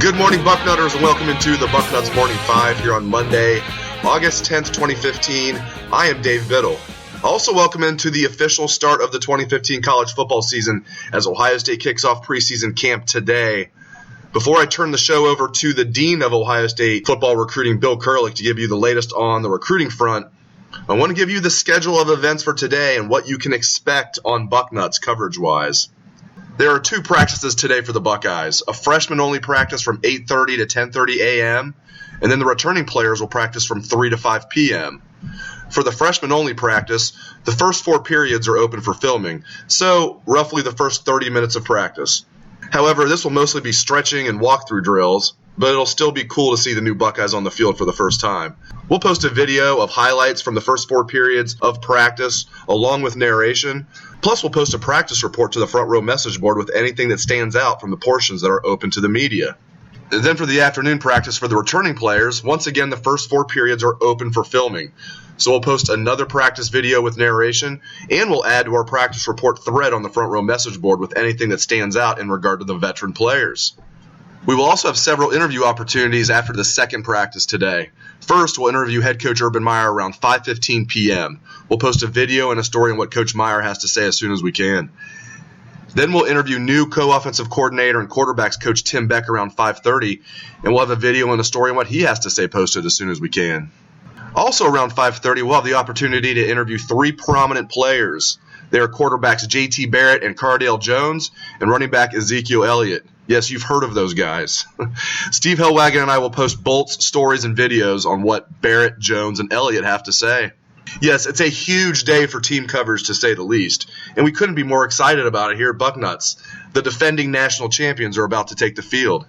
Good morning, Bucknutters, and welcome into the Bucknuts Morning 5 here on Monday, August 10th, 2015. I am Dave Biddle. Also welcome into the official start of the 2015 college football season as Ohio State kicks off preseason camp today. Before I turn the show over to the Dean of Ohio State football recruiting, Bill Kurlick, to give you the latest on the recruiting front, I want to give you the schedule of events for today and what you can expect on Bucknuts coverage-wise. There are two practices today for the Buckeyes, a freshman-only practice from 8:30 to 10:30 a.m., and then the returning players will practice from 3 to 5 p.m. For the freshman-only practice, the first 4 periods are open for filming, so roughly the first 30 minutes of practice. However, this will mostly be stretching and walkthrough drills, but it'll still be cool to see the new Buckeyes on the field for the first time. We'll post a video of highlights from the first 4 periods of practice, along with narration. Plus, we'll post a practice report to the front row message board with anything that stands out from the portions that are open to the media. And then for the afternoon practice for the returning players, once again, the first 4 periods are open for filming. So we'll post another practice video with narration, and we'll add to our practice report thread on the front row message board with anything that stands out in regard to the veteran players. We will also have several interview opportunities after the second practice today. First, we'll interview head coach Urban Meyer around 5:15 p.m. We'll post a video and a story on what Coach Meyer has to say as soon as we can. Then we'll interview new co-offensive coordinator and quarterbacks coach Tim Beck around 5:30, and we'll have a video and a story on what he has to say posted as soon as we can. Also around 5:30, we'll have the opportunity to interview 3 prominent players. They are quarterbacks J.T. Barrett and Cardale Jones, and running back Ezekiel Elliott. Yes, you've heard of those guys. Steve Hellwagon and I will post bolts, stories, and videos on what Barrett, Jones, and Elliott have to say. Yes, it's a huge day for team coverage, to say the least, and we couldn't be more excited about it here at Bucknuts. The defending national champions are about to take the field.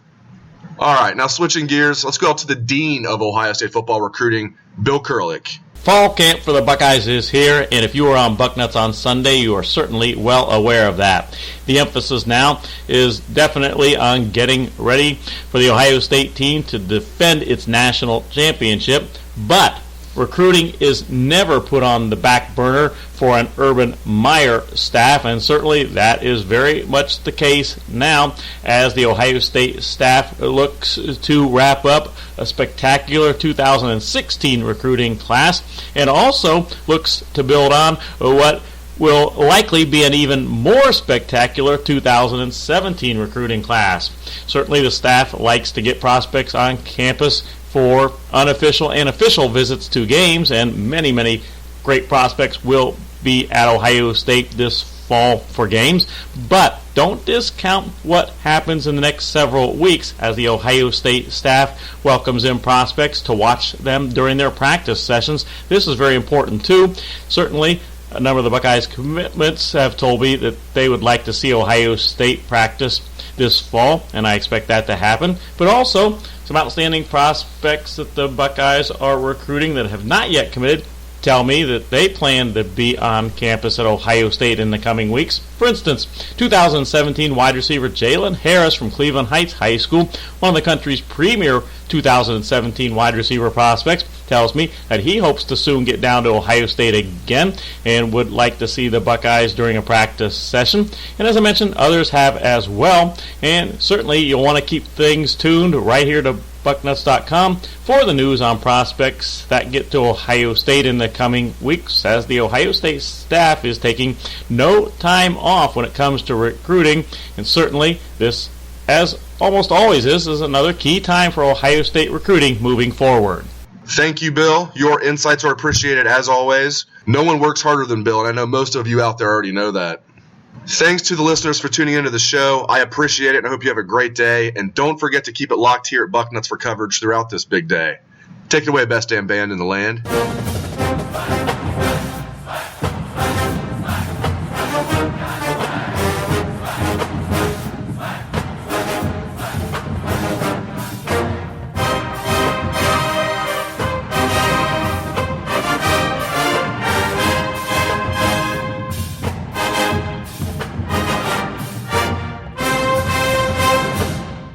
All right, now switching gears, let's go out to the Dean of Ohio State football recruiting, Bill Kurlick. Fall camp for the Buckeyes is here, and if you were on Bucknuts on Sunday, you are certainly well aware of that. The emphasis now is definitely on getting ready for the Ohio State team to defend its national championship, but recruiting is never put on the back burner for an Urban Meyer staff, and certainly that is very much the case now as the Ohio State staff looks to wrap up a spectacular 2016 recruiting class and also looks to build on what will likely be an even more spectacular 2017 recruiting class. Certainly the staff likes to get prospects on campus for unofficial and official visits to games, and many, many great prospects will be at Ohio State this fall for games. But don't discount what happens in the next several weeks as the Ohio State staff welcomes in prospects to watch them during their practice sessions. This is very important too. Certainly, a number of the Buckeyes commitments have told me that they would like to see Ohio State practice this fall, and I expect that to happen. But also, some outstanding prospects that the Buckeyes are recruiting that have not yet committed tell me that they plan to be on campus at Ohio State in the coming weeks. For instance, 2017 wide receiver Jalen Harris from Cleveland Heights High School, one of the country's premier 2017 wide receiver prospects, tells me that he hopes to soon get down to Ohio State again and would like to see the Buckeyes during a practice session. And as I mentioned, others have as well. And certainly you'll want to keep things tuned right here to Bucknuts.com for the news on prospects that get to Ohio State in the coming weeks, as the Ohio State staff is taking no time off when it comes to recruiting. And certainly this, as almost always is another key time for Ohio State recruiting moving forward. Thank you, Bill. Your insights are appreciated as always. No one works harder than Bill, and I know most of you out there already know that. Thanks to the listeners for tuning into the show. I appreciate it, and I hope you have a great day. And don't forget to keep it locked here at Bucknuts for coverage throughout this big day. Take it away, best damn band in the land.